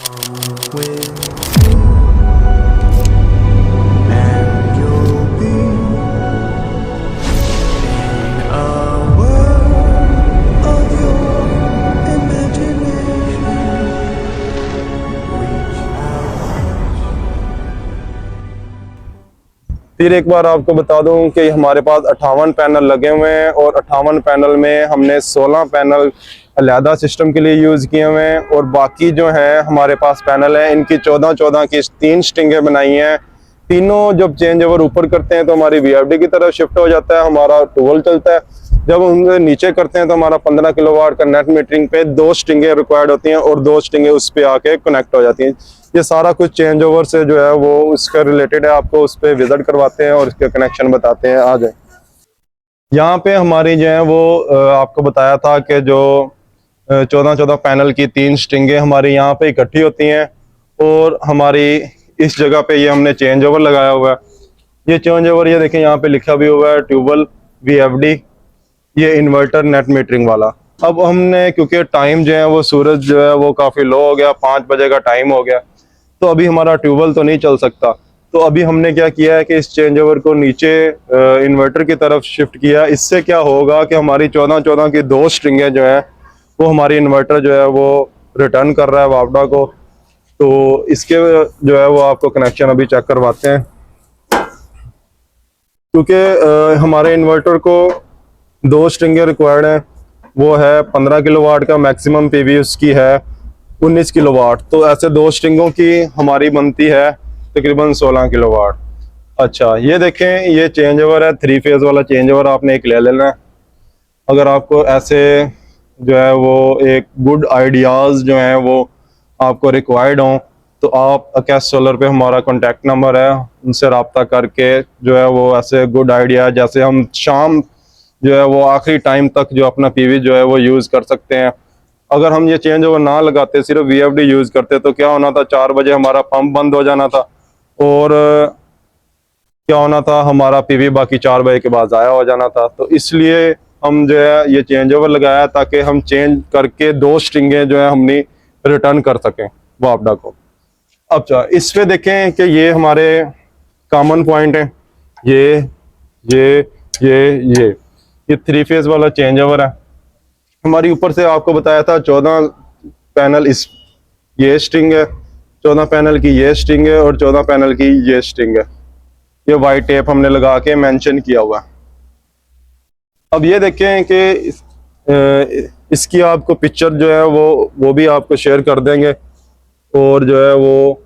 And you'll be in a world of your imagination. Reach out. फिर एक बार आपको बता दूं कि हमारे पास 58 पैनल लगे हुए हैं और 58 पैनल में हमने 16 पैनल अलहदा सिस्टम के लिए यूज़ किए हुए हैं और बाकी जो है हमारे पास पैनल हैं इनकी 14-14 की 3 स्ट्रिंगें बनाई हैं। तीनों जब चेंज ओवर ऊपर करते हैं तो हमारी वीएफडी की तरफ शिफ्ट हो जाता है, हमारा 12 चलता है। जब हम नीचे करते हैं तो हमारा 15 किलोवाट का नेट मीटरिंग पे 2 स्ट्रिंगें रिक्वायर्ड होती हैं और 2 स्ट्रिंगें उस पे आके कनेक्ट हो जाती हैं। ये सारा कुछ चेंज ओवर से जो है वो उसका रिलेटेड है, आपको उस पर विजिट करवाते हैं और इसके कनेक्शन बताते हैं। आ जाए यहाँ पे हमारी जो है वो आपको बताया था कि जो 14-14 पैनल की 3 स्ट्रिंगें हमारी यहाँ पे इकट्ठी होती हैं और हमारी इस जगह पे ये हमने चेंज ओवर लगाया हुआ है। ये चेंज ओवर ये देखें यहाँ पे लिखा भी हुआ है ट्यूबल वीएफडी, ये इन्वर्टर नेट मीटरिंग वाला। अब हमने क्योंकि टाइम जो है वो सूरज जो है वो काफ़ी लो हो गया, 5 बजे का टाइम हो गया, तो अभी हमारा ट्यूबवेल तो नहीं चल सकता। तो अभी हमने क्या किया है कि इस चेंज ओवर को नीचे इन्वर्टर की तरफ शिफ्ट किया। इससे क्या होगा कि हमारी 14-14 की 2 स्ट्रिंगें जो है वो हमारी इन्वर्टर जो है वो रिटर्न कर रहा है वापडा को। तो इसके जो है वो आपको कनेक्शन अभी चेक करवाते हैं, क्योंकि हमारे इन्वर्टर को 2 स्ट्रिंगें रिक्वायर्ड हैं। वो है 15 किलोवाट का, मैक्सिमम पीवी उसकी है 19 किलोवाट। तो ऐसे 2 स्ट्रिंगों की हमारी बनती है तकरीबन 16 किलोवाट। अच्छा ये देखें, ये चेंज ओवर है 3 फेज वाला चेंज ओवर, आपने एक ले लेना है। अगर आपको ऐसे जो है वो एक गुड आइडियाज़ जो हैं वो आपको रिक्वायर्ड हों तो आप अकेश सोलर पे हमारा कॉन्टैक्ट नंबर है, उनसे रब्ता करके जो है वो ऐसे गुड आइडिया, जैसे हम शाम जो है वो आखिरी टाइम तक जो अपना पीवी जो है वो यूज़ कर सकते हैं। अगर हम ये चेंज ओवर ना लगाते, सिर्फ वीएफडी यूज़ करते, तो क्या होना था, 4 बजे हमारा पंप बंद हो जाना था और क्या होना था, हमारा पीवी बाकी 4 बजे के बाद ज़ाया हो जाना था। तो इसलिए हम जो है ये चेंज ओवर लगाया ताकि हम चेंज करके 2 स्ट्रिंगें जो है हमने रिटर्न कर सकें वापडा को। अच्छा इस पे देखें कि ये हमारे कॉमन पॉइंट हैं, ये 3 फेज वाला चेंज ओवर है। हमारी ऊपर से आपको बताया था 14 पैनल इस ये स्ट्रिंग है, 14 पैनल की ये स्ट्रिंग है और 14 पैनल की ये स्ट्रिंग है। ये वाइट टेप हमने लगा के मेंशन किया हुआ है। अब ये देखें कि इसकी आपको पिक्चर जो है वो भी आपको शेयर कर देंगे और जो है वो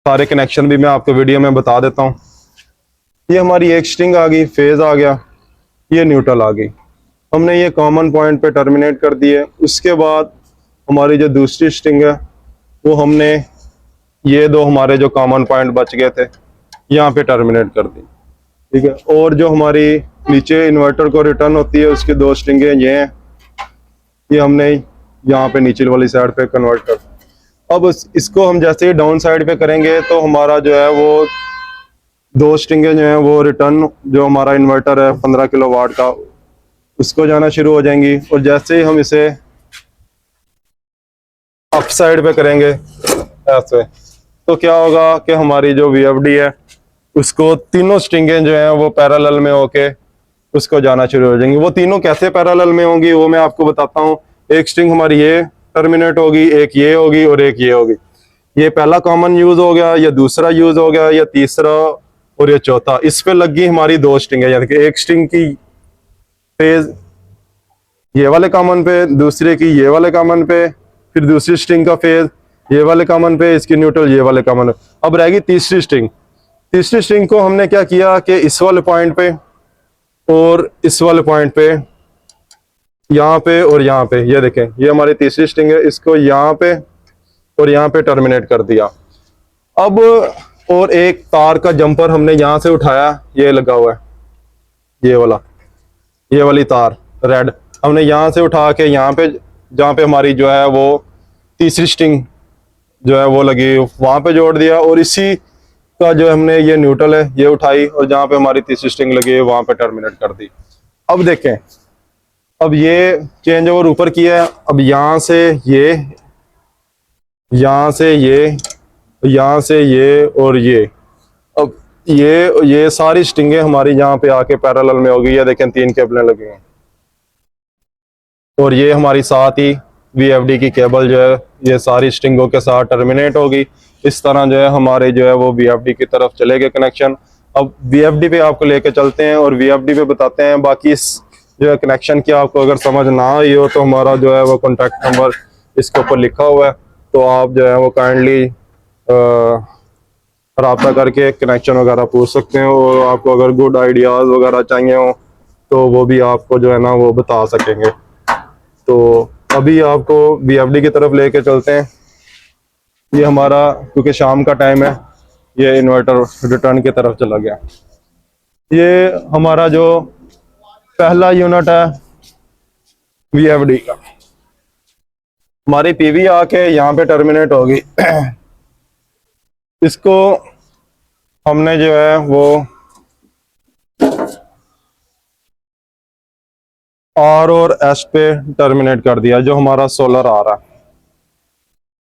सारे कनेक्शन भी मैं आपको वीडियो में बता देता हूँ। ये हमारी एक स्ट्रिंग आ गई, फेज आ गया, ये न्यूट्रल आ गई। हमने ये कॉमन पॉइंट पे टर्मिनेट कर दिए। उसके बाद हमारी जो दूसरी स्ट्रिंग है वो हमने ये 2 हमारे जो कॉमन पॉइंट बच गए थे यहाँ पे टर्मिनेट कर दी, ठीक है। और जो हमारी नीचे इन्वर्टर को रिटर्न होती है उसकी 2 स्ट्रिंगें ये हैं, ये हमने यहाँ पे नीचे वाली साइड पे कन्वर्ट कर। अब इसको हम जैसे ही डाउन साइड पे करेंगे तो हमारा जो है वो 2 स्ट्रिंगें जो हैं वो रिटर्न, जो हमारा इन्वर्टर है 15 किलोवाट का, उसको जाना शुरू हो जाएंगी। और जैसे ही हम इसे अप साइड पे करेंगे ऐसे, तो क्या होगा कि हमारी जो वीएफडी है उसको तीनों स्ट्रिंगें जो हैं वो पैरेलल में होके उसको जाना शुरू हो जाएंगी। वो तीनों कैसे पैरेलल में होंगी वो मैं आपको बताता हूँ। एक स्ट्रिंग हमारी ये टर्मिनेट होगी, एक ये होगी और एक ये होगी। ये पहला कॉमन यूज हो गया, ये दूसरा यूज हो गया, ये तीसरा और ये चौथा। इस पे लगी हमारी 2 स्ट्रिंगें, यानी कि एक स्ट्रिंग की फेज ये वाले कॉमन पे, दूसरे की ये वाले कॉमन पे, फिर दूसरी स्ट्रिंग का फेज ये वाले कॉमन पे, इसकी न्यूट्रल ये वाले कॉमन। अब रहेगी तीसरी स्ट्रिंग। तीसरी स्ट्रिंग को हमने क्या किया कि इस वाले पॉइंट पे और इस वाले पॉइंट पे, यहाँ पे और यहाँ पे, ये देखें ये हमारी तीसरी स्ट्रिंग है, इसको यहाँ पे और यहाँ पे टर्मिनेट कर दिया। अब और एक तार का जंपर हमने यहाँ से उठाया, ये लगा हुआ है ये वाली तार रेड, हमने यहाँ से उठा के यहाँ पे, जहाँ पे हमारी जो है वो तीसरी स्ट्रिंग जो है वो लगी, वहाँ पे जोड़ दिया। और इसी का जो हमने ये न्यूट्रल है ये उठाई और जहाँ पे हमारी तीसरी स्ट्रिंग लगी है वहाँ पे टर्मिनेट कर दी। अब देखें, अब ये चेंज ओवर ऊपर किया है। अब यहाँ से यहाँ से ये और ये। अब ये सारी स्टिंगें हमारी यहाँ पे आके पैरेलल में होगी। ये देखें 3 केबलें लगी हैं और ये हमारी साथ ही VFD की केबल जो है ये सारी स्टिंगों के साथ टर्मिनेट होगी। इस तरह जो है हमारे जो है वो VFD की तरफ चलेगा कनेक्शन। अब VFD पे आपको लेके चलते हैं और VFD पे बताते हैं। बाकी इस जो है कनेक्शन की आपको अगर समझ ना आई हो तो हमारा जो है वो कॉन्टैक्ट नंबर इसके ऊपर लिखा हुआ है, तो आप जो है वो काइंडली रब्ता करके कनेक्शन वगैरह पूछ सकते हैं। और आपको अगर गुड आइडियाज़ वगैरह चाहिए हो तो वो भी आपको जो है ना वो बता सकेंगे। तो अभी आपको VFD की तरफ लेके चलते हैं। ये हमारा क्योंकि शाम का टाइम है, ये इन्वर्टर रिटर्न की तरफ चला गया। ये हमारा जो पहला यूनिट है VFD का, हमारी PV आके यहाँ पे टर्मिनेट होगी। इसको हमने जो है वो R और S पे टर्मिनेट कर दिया, जो हमारा सोलर आ रहा है।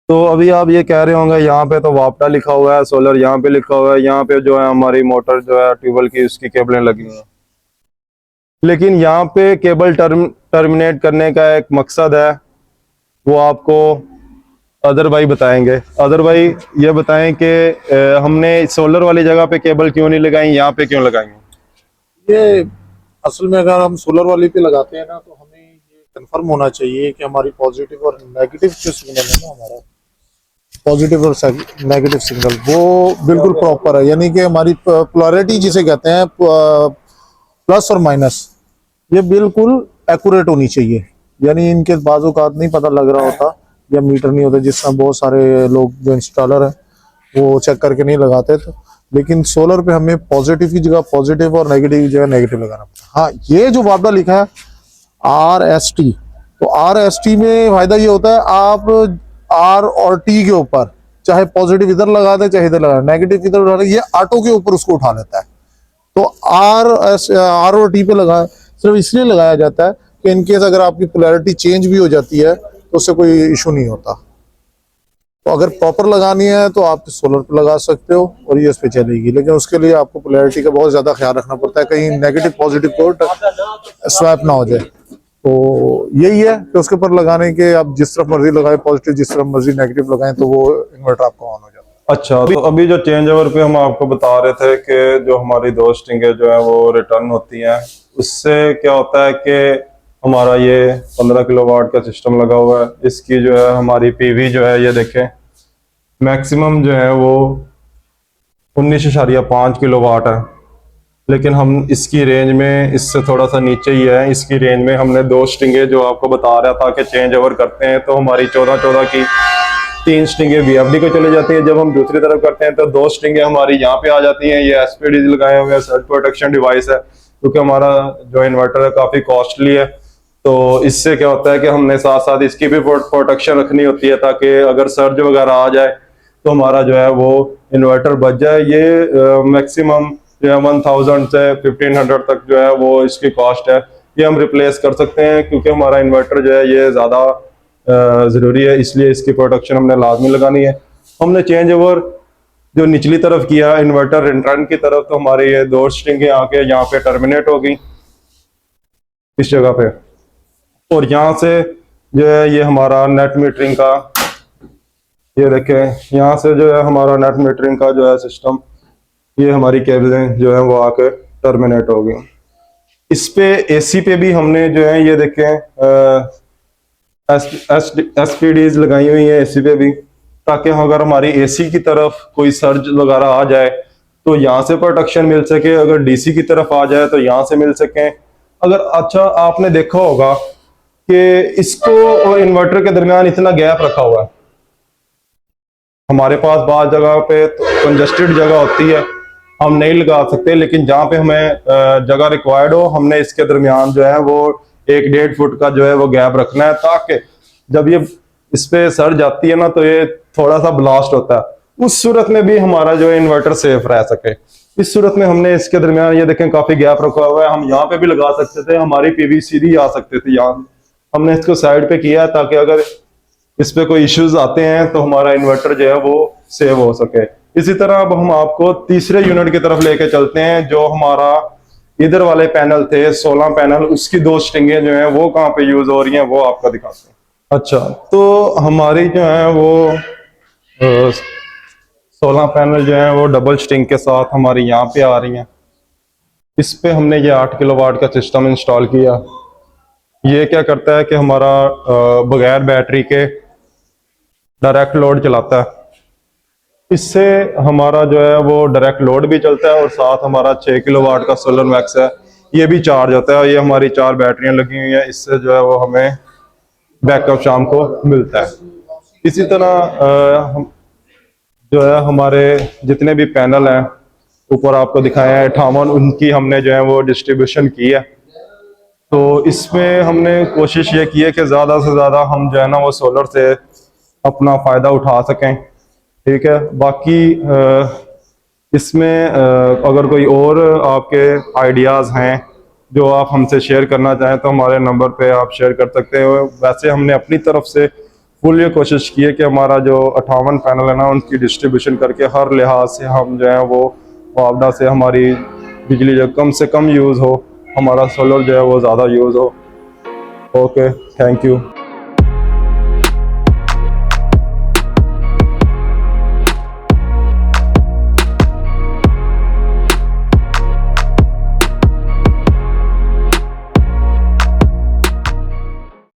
तो अभी आप ये कह रहे होंगे यहाँ पे तो वापटा लिखा हुआ है, सोलर यहाँ पे लिखा हुआ है, यहाँ पे जो है हमारी मोटर जो है ट्यूबवेल की उसकी केबलें लगी हुई हैं। लेकिन यहाँ पे केबल टर्मिनेट करने का एक मकसद है, वो आपको अदर भाई बताएंगे। अदर भाई ये बताएं कि हमने सोलर वाली जगह पे केबल क्यों नहीं लगाई, यहाँ पे क्यों लगाई? ये असल में अगर हम सोलर वाली पे लगाते हैं ना, तो हमें ये कंफर्म होना चाहिए कि हमारी पॉजिटिव और नेगेटिव जो सिग्नल है ना, हमारा पॉजिटिव और नेगेटिव सिग्नल वो बिल्कुल प्रॉपर है। यानी कि हमारी पोलैरिटी जिसे कहते हैं प्लस और माइनस, ये बिल्कुल एक्यूरेट होनी चाहिए। यानी इनके बाजू का नहीं पता लग रहा होता या मीटर नहीं होता, जिस तरह बहुत सारे लोग जो इंस्टॉलर हैं वो चेक करके नहीं लगाते। तो लेकिन सोलर पे हमें पॉजिटिव की जगह पॉजिटिव और नेगेटिव की जगह नेगेटिव लगाना पड़ता है। हाँ, ये जो वापदा लिखा है RST, तो RST में फायदा ये होता है, आप R और T के ऊपर चाहे पॉजिटिव इधर लगा दे चाहे इधर लगा, नेगेटिव इधर उठा दे, ये ऑटो के ऊपर उसको उठा लेता है। तो R और T पे लगा सिर्फ इसलिए लगाया जाता है कि इनकेस अगर आपकी पोलैरिटी चेंज भी हो जाती है तो उससे कोई इशू नहीं होता। तो अगर प्रॉपर लगानी है तो आप सोलर पे लगा सकते हो और ये इस पे चलेगी, लेकिन उसके लिए आपको पोलैरिटी का बहुत ज्यादा ख्याल रखना पड़ता है, कहीं नेगेटिव पॉजिटिव पोर्ट स्वैप ना हो जाए। तो यही है कि उसके ऊपर लगाने के आप जिस तरफ मर्जी लगाएं पॉजिटिव, जिस तरफ मर्जी नेगेटिव लगाएं, तो वो इन्वर्टर आपका ऑन हो जाता है। अच्छा, तो अभी जो चेंज ओवर पे हम आपको बता रहे थे कि जो हमारी 2 स्टिंगें जो है वो रिटर्न होती हैं, उससे क्या होता है कि हमारा ये 15 किलोवाट का सिस्टम लगा हुआ है। इसकी जो है हमारी PV जो है ये देखें मैक्सिमम जो है वो 19.5 किलोवाट है, लेकिन हम इसकी रेंज में इससे थोड़ा सा नीचे ही है। इसकी रेंज में हमने 2 स्टिंगें जो आपको बता रहा था कि चेंज ओवर करते हैं तो हमारी 14 की 3 स्टिंगें VFD को चली जाती है। जब हम दूसरी तरफ करते हैं तो 2 स्टिंगें हमारी यहाँ पे आ जाती हैं। ये SPD लगाए हुए हैं, सर्ज प्रोटेक्शन डिवाइस है, क्योंकि हमारा जो इन्वर्टर है काफ़ी कॉस्टली है। तो इससे क्या होता है कि हमने साथ साथ इसकी भी प्रोटेक्शन रखनी होती है, ताकि अगर सर्ज वगैरह आ जाए तो हमारा जो है वो इन्वर्टर बच जाए। ये मैक्सिमम जो है 1000 से 1500 तक जो है वो इसकी कॉस्ट है। ये हम रिप्लेस कर सकते हैं, क्योंकि हमारा इन्वर्टर जो है ये ज़्यादा ज़रूरी है, इसलिए इसकी प्रोटेक्शन हमने लाजमी लगानी है। हमने चेंज ओवर जो निचली तरफ किया इन्वर्टर रिटर्न की तरफ, तो हमारे ये 2 स्ट्रिंगें आके यहाँ पे टर्मिनेट हो गई इस जगह पे। और यहाँ से जो है ये हमारा नेट मीटरिंग का, ये देखें यहाँ से जो है हमारा नेट मीटरिंग का जो है सिस्टम, ये हमारी केबलें जो है वो आके टर्मिनेट हो गई। इस पे AC पे भी हमने जो है ये देखें SPDs लगाई हुई है AC पे भी, ताकि अगर हमारी AC की तरफ कोई सर्ज वगैरह आ जाए तो यहाँ से प्रोटेक्शन मिल सके, अगर DC की तरफ आ जाए तो यहाँ से मिल सके। अगर अच्छा आपने देखा होगा कि इसको और इन्वर्टर के दरमियान इतना गैप रखा हुआ है। हमारे पास बाद जगह पे कंजस्टेड जगह होती है, हम नहीं लगा सकते, लेकिन जहाँ पे हमें जगह रिक्वायर्ड हो, हमने इसके दरमियान जो है वो 1-1.5 फुट का जो है वो गैप रखना है, ताकि जब ये इस पे सर जाती है ना तो ये थोड़ा सा ब्लास्ट होता है, उस सूरत में भी हमारा जो है इन्वर्टर सेफ रह सके। इस सूरत में हमने इसके दरमियान ये देखें काफी गैप रखा हुआ है। हम यहाँ पे भी लगा सकते थे, हमारी PV सीधी आ सकते थे। यहाँ हमने इसको साइड पे किया ताकि अगर इस पे कोई इश्यूज आते हैं तो हमारा इन्वर्टर जो है वो सेव हो सके। इसी तरह अब हम आपको तीसरे यूनिट की तरफ लेके चलते हैं, जो हमारा इधर वाले पैनल थे 16 पैनल, उसकी 2 स्ट्रिंगें जो हैं वो कहाँ पे यूज हो रही हैं वो आपको दिखाते हैं। अच्छा, तो हमारी जो है वो 16 पैनल जो है वो डबल स्ट्रिंग के साथ हमारी यहाँ पे आ रही हैं। इस पे हमने ये 8 किलोवाट का सिस्टम इंस्टॉल किया। ये क्या करता है कि हमारा बगैर बैटरी के डायरेक्ट लोड चलाता है। इससे हमारा जो है वो डायरेक्ट लोड भी चलता है और साथ हमारा 6 किलोवाट का सोलर मैक्स है, ये भी चार्ज होता है। ये हमारी 4 बैटरियां लगी हुई हैं, इससे जो है वो हमें बैकअप शाम को मिलता है। इसी तरह हम जो है हमारे जितने भी पैनल हैं ऊपर आपको दिखाए हैं 58, उनकी हमने जो है वो डिस्ट्रीब्यूशन की है। तो इसमें हमने कोशिश ये की है कि ज़्यादा से ज़्यादा हम जो है ना वो सोलर से अपना फ़ायदा उठा सकें, ठीक है। बाकी इसमें अगर कोई और आपके आइडियाज़ हैं जो आप हमसे शेयर करना चाहें तो हमारे नंबर पे आप शेयर कर सकते हो। वैसे हमने अपनी तरफ से फुल ये कोशिश की है कि हमारा जो 58 पैनल है ना उनकी डिस्ट्रीब्यूशन करके हर लिहाज से हम जो है वो मुआवजा से हमारी बिजली जो कम से कम यूज़ हो, हमारा सोलर जो है वो ज़्यादा यूज़ हो। Okay, thank you.